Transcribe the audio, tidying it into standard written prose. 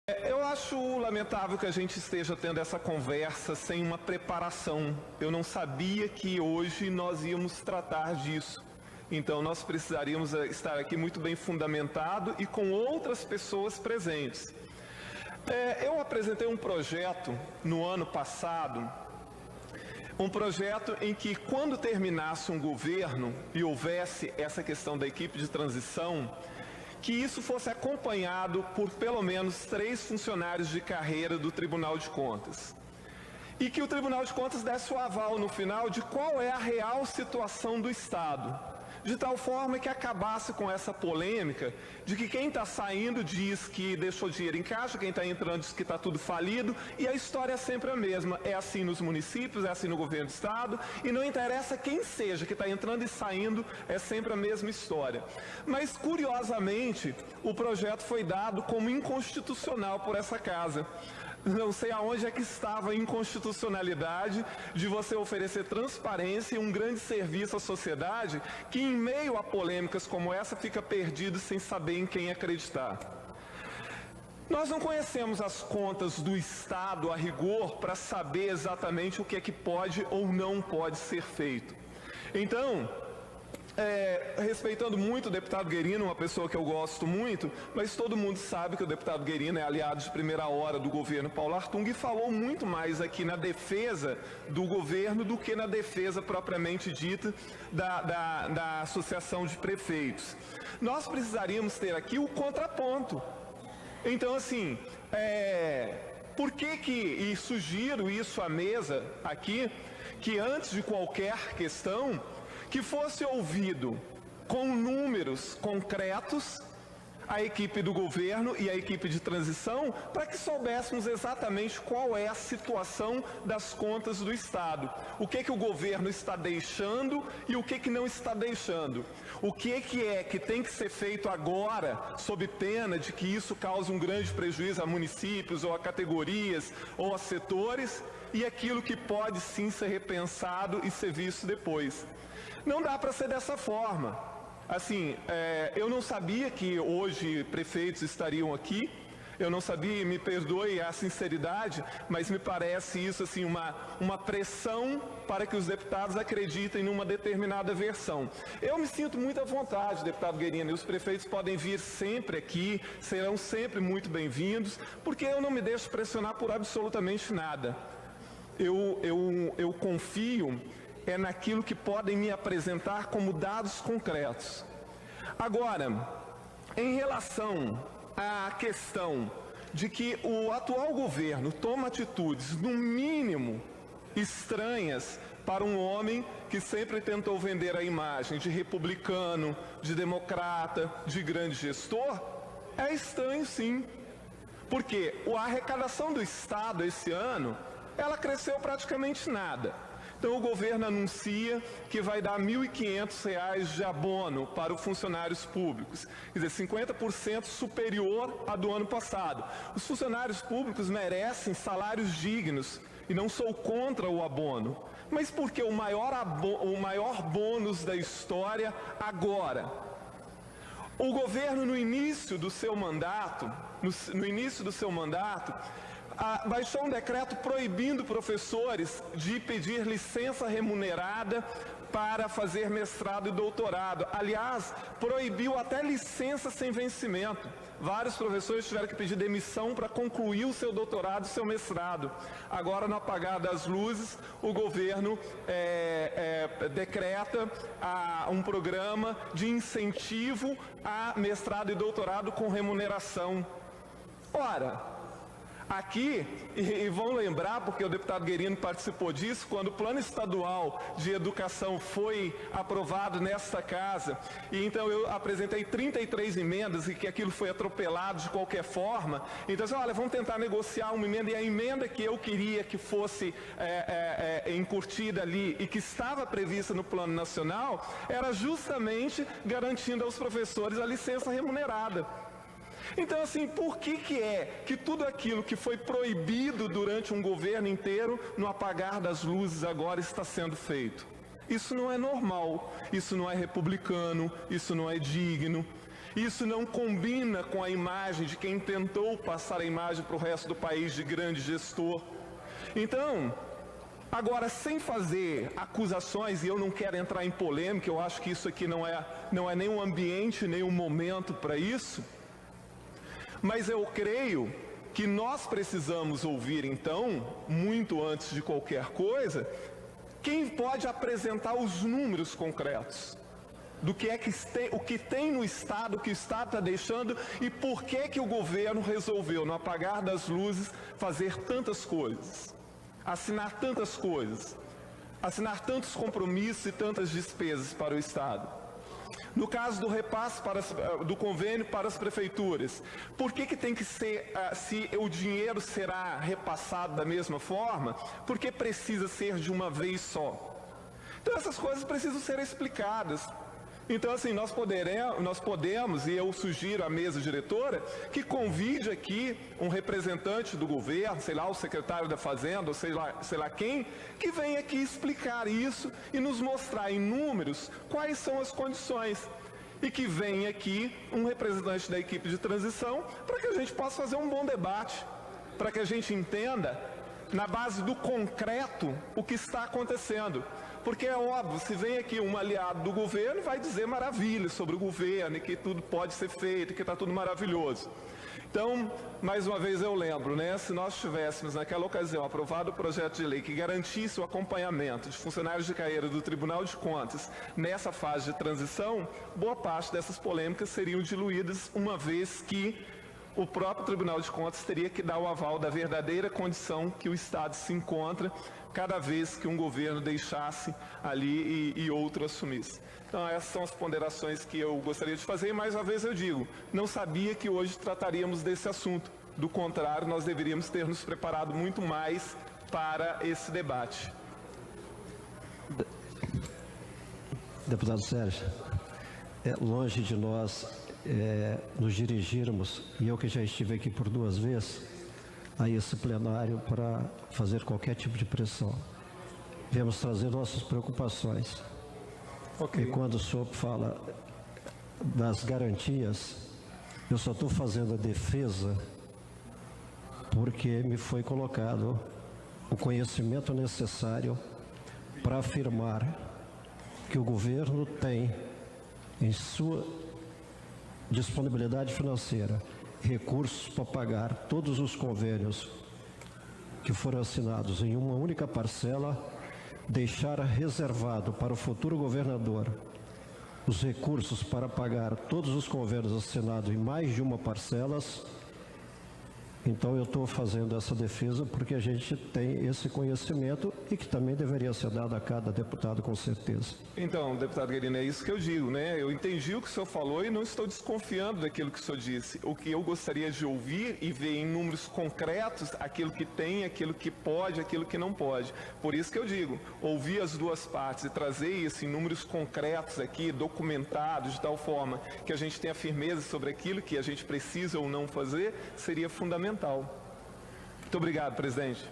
Eu acho lamentável que a gente esteja tendo essa conversa sem uma preparação. Eu não sabia que hoje nós íamos tratar disso. Então, nós precisaríamos estar aqui muito bem fundamentado e com outras pessoas presentes. Eu apresentei um projeto no ano passado, um projeto em que, quando terminasse um governo e houvesse essa questão da equipe de transição, que isso fosse acompanhado por pelo menos 3 funcionários de carreira do Tribunal de Contas. E que o Tribunal de Contas desse o aval no final de qual é a real situação do Estado. De tal forma que acabasse com essa polêmica de que quem está saindo diz que deixou dinheiro em caixa, quem está entrando diz que está tudo falido, e a história é sempre a mesma. É assim nos municípios, é assim no governo do Estado, e não interessa quem seja que está entrando e saindo, é sempre a mesma história. Mas, curiosamente, o projeto foi dado como inconstitucional por essa casa. Não sei aonde é que estava a inconstitucionalidade de você oferecer transparência e um grande serviço à sociedade que, em meio a polêmicas como essa, fica perdido sem saber em quem acreditar. Nós não conhecemos as contas do Estado a rigor para saber exatamente o que é que pode ou não pode ser feito. Então, respeitando muito o deputado Guerino, uma pessoa que eu gosto muito, mas todo mundo sabe que o deputado Guerino é aliado de primeira hora do governo Paulo Artung e falou muito mais aqui na defesa do governo do que na defesa propriamente dita da Associação de Prefeitos. Nós precisaríamos ter aqui o contraponto. Então, assim, por que e sugiro isso à mesa aqui, que antes de qualquer questão, que fosse ouvido com números concretos a equipe do governo e a equipe de transição, para que soubéssemos exatamente qual é a situação das contas do Estado. O que o governo está deixando e o que não está deixando. O que tem que ser feito agora, sob pena de que isso cause um grande prejuízo a municípios ou a categorias ou a setores, e aquilo que pode sim ser repensado e ser visto depois. Não dá para ser dessa forma. Assim, eu não sabia que hoje prefeitos estariam aqui, eu não sabia, me perdoe a sinceridade, mas me parece isso assim uma pressão para que os deputados acreditem numa determinada versão. Eu me sinto muito à vontade, deputado Guerino, e os prefeitos podem vir sempre aqui, serão sempre muito bem-vindos, porque eu não me deixo pressionar por absolutamente nada. Eu confio naquilo que podem me apresentar como dados concretos. Agora, em relação à questão de que o atual governo toma atitudes, no mínimo, estranhas para um homem que sempre tentou vender a imagem de republicano, de democrata, de grande gestor, é estranho sim. Porque a arrecadação do Estado esse ano, ela cresceu praticamente nada. Então o governo anuncia que vai dar R$ 1.500 de abono para os funcionários públicos, quer dizer, 50% superior à do ano passado. Os funcionários públicos merecem salários dignos e não sou contra o abono. Mas por que o maior bônus da história agora? O governo no início do seu mandato, baixou um decreto proibindo professores de pedir licença remunerada para fazer mestrado e doutorado. Aliás, proibiu até licença sem vencimento. Vários professores tiveram que pedir demissão para concluir o seu doutorado e o seu mestrado. Agora, no apagar das luzes, o governo decreta um programa de incentivo a mestrado e doutorado com remuneração. Ora, aqui, e vão lembrar, porque o deputado Guerino participou disso, quando o Plano Estadual de Educação foi aprovado nesta casa, e então eu apresentei 33 emendas e que aquilo foi atropelado de qualquer forma. Então, assim, olha, vamos tentar negociar uma emenda, e a emenda que eu queria que fosse encurtida ali e que estava prevista no Plano Nacional, era justamente garantindo aos professores a licença remunerada. Então, assim, por que tudo aquilo que foi proibido durante um governo inteiro, no apagar das luzes agora está sendo feito? Isso não é normal, isso não é republicano, isso não é digno. Isso não combina com a imagem de quem tentou passar a imagem para o resto do país de grande gestor. Então, agora, sem fazer acusações, e eu não quero entrar em polêmica, eu acho que isso aqui não é nem um ambiente, nem um momento para isso, mas eu creio que nós precisamos ouvir, então, muito antes de qualquer coisa, quem pode apresentar os números concretos do que é que o que tem no Estado, o que o Estado está deixando e por que o governo resolveu, no apagar das luzes, fazer tantas coisas, assinar tantas coisas, assinar tantos compromissos e tantas despesas para o Estado. No caso do repasse do convênio para as prefeituras, por que tem que ser, se o dinheiro será repassado da mesma forma, por que precisa ser de uma vez só? Então essas coisas precisam ser explicadas. Então, assim, nós podemos, e eu sugiro à mesa diretora, que convide aqui um representante do governo, sei lá, o secretário da Fazenda, ou sei lá quem, que venha aqui explicar isso e nos mostrar em números quais são as condições. E que venha aqui um representante da equipe de transição para que a gente possa fazer um bom debate, para que a gente entenda, na base do concreto, o que está acontecendo. Porque é óbvio, se vem aqui um aliado do governo, vai dizer maravilhas sobre o governo, e que tudo pode ser feito, que está tudo maravilhoso. Então, mais uma vez eu lembro, né, se nós tivéssemos naquela ocasião aprovado o projeto de lei que garantisse o acompanhamento de funcionários de carreira do Tribunal de Contas nessa fase de transição, boa parte dessas polêmicas seriam diluídas, uma vez que o próprio Tribunal de Contas teria que dar o aval da verdadeira condição que o Estado se encontra cada vez que um governo deixasse ali e outro assumisse. Então essas são as ponderações que eu gostaria de fazer e mais uma vez eu digo, não sabia que hoje trataríamos desse assunto. Do contrário, nós deveríamos ter nos preparado muito mais para esse debate. Deputado Sérgio, longe de nós nos dirigirmos, e eu que já estive aqui por 2 vezes, a esse plenário para fazer qualquer tipo de pressão. Viemos trazer nossas preocupações. Okay. E quando o senhor fala das garantias, eu só estou fazendo a defesa porque me foi colocado o conhecimento necessário para afirmar que o governo tem em sua disponibilidade financeira recursos para pagar todos os convênios que foram assinados em uma única parcela, deixar reservado para o futuro governador os recursos para pagar todos os convênios assinados em mais de uma parcelas. Então eu estou fazendo essa defesa porque a gente tem esse conhecimento e que também deveria ser dado a cada deputado, com certeza. Então, deputado Guerino, é isso que eu digo, né? Eu entendi o que o senhor falou e não estou desconfiando daquilo que o senhor disse. O que eu gostaria de ouvir e ver em números concretos aquilo que tem, aquilo que pode, aquilo que não pode. Por isso que eu digo, ouvir as duas partes e trazer isso em números concretos aqui, documentados, de tal forma que a gente tenha firmeza sobre aquilo que a gente precisa ou não fazer, seria fundamental. Muito obrigado, presidente.